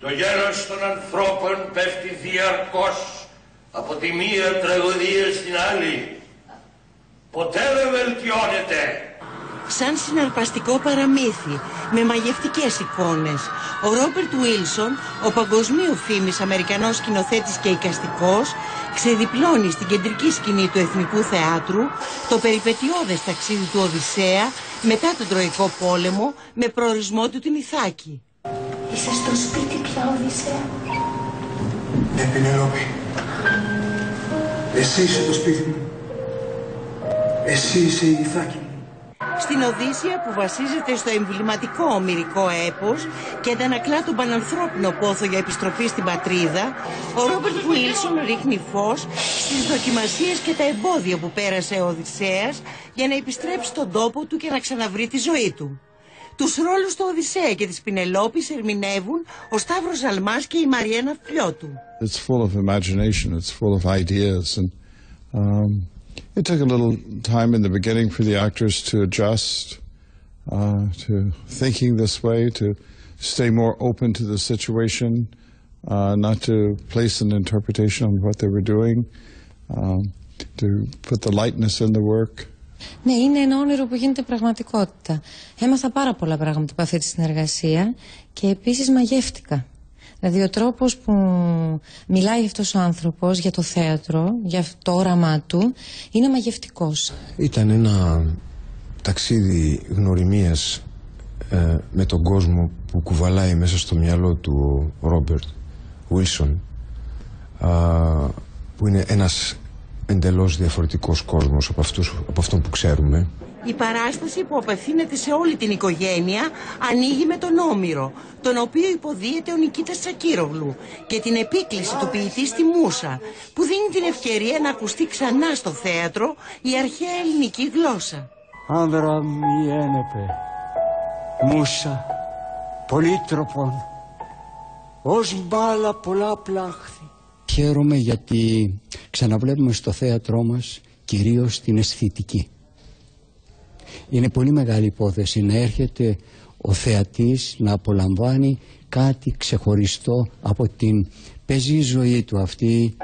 Το γέλος των ανθρώπων πέφτει διαρκώς από τη μία τραγωδία στην άλλη. Ποτέ δεν βελτιώνεται. Σαν συναρπαστικό παραμύθι με μαγευτικές εικόνες, ο Ρόμπερτ Βίλσον, ο παγκοσμίου φήμης Αμερικανός σκηνοθέτης και εικαστικός, ξεδιπλώνει στην κεντρική σκηνή του Εθνικού Θεάτρου το περιπετειώδες ταξίδι του Οδυσσέα μετά τον Τροϊκό Πόλεμο με προορισμό του την Ιθάκη. Είσαι στο σπίτι πια, Οδυσσέα? Ναι, Πενελόπη. Εσύ είσαι το σπίτι μου. Εσύ είσαι η Ιθάκη μου. Στην Οδύσσεια, που βασίζεται στο εμβληματικό ομηρικό έπος και αντανακλά τον πανανθρώπινο πόθο για επιστροφή στην πατρίδα, ο Ρόμπερτ Βίλσον ρίχνει φως στις δοκιμασίες και τα εμπόδια που πέρασε ο Οδυσσέας για να επιστρέψει στον τόπο του και να ξαναβρει τη ζωή του. Τους ρόλους του Οδυσσέα και της Πινελόπης ερμηνεύουν ο Σταύρος Ζαλμάς και η Μαριένα Φλιώτου. It's full of imagination, it's full of ideas, and it took a little time in the beginning for the actors to adjust to thinking this way, to stay more open to the situation, not to place an interpretation on what they were doing, to put the lightness in the work. Ναι, είναι ένα όνειρο που γίνεται πραγματικότητα. Έμαθα πάρα πολλά πράγματα από αυτή τη συνεργασία και επίσης μαγεύτηκα. Δηλαδή ο τρόπος που μιλάει αυτός ο άνθρωπος για το θέατρο, για το όραμά του, είναι μαγευτικός. Ήταν ένα ταξίδι γνωριμίας με τον κόσμο που κουβαλάει μέσα στο μυαλό του ο Ρόμπερτ Βίλσον, που είναι ένας εντελώς διαφορετικός κόσμος από αυτόν που ξέρουμε. Η παράσταση, που απευθύνεται σε όλη την οικογένεια, ανοίγει με τον Όμηρο, τον οποίο υποδίεται ο Νικήτας Τσακίρογλου, και την επίκληση του ποιητή στη Μούσα, που δίνει την ευκαιρία να ακουστεί ξανά στο θέατρο η αρχαία ελληνική γλώσσα. Άνδρα μη ένεπε, Μούσα, πολύτροπον, ως μπάλα πολλά πλάχθη. Χαίρομαι γιατί ξαναβλέπουμε στο θέατρό μας κυρίως την αισθητική. Είναι πολύ μεγάλη υπόθεση να έρχεται ο θεατής να απολαμβάνει κάτι ξεχωριστό από την πεζή ζωή του αυτή.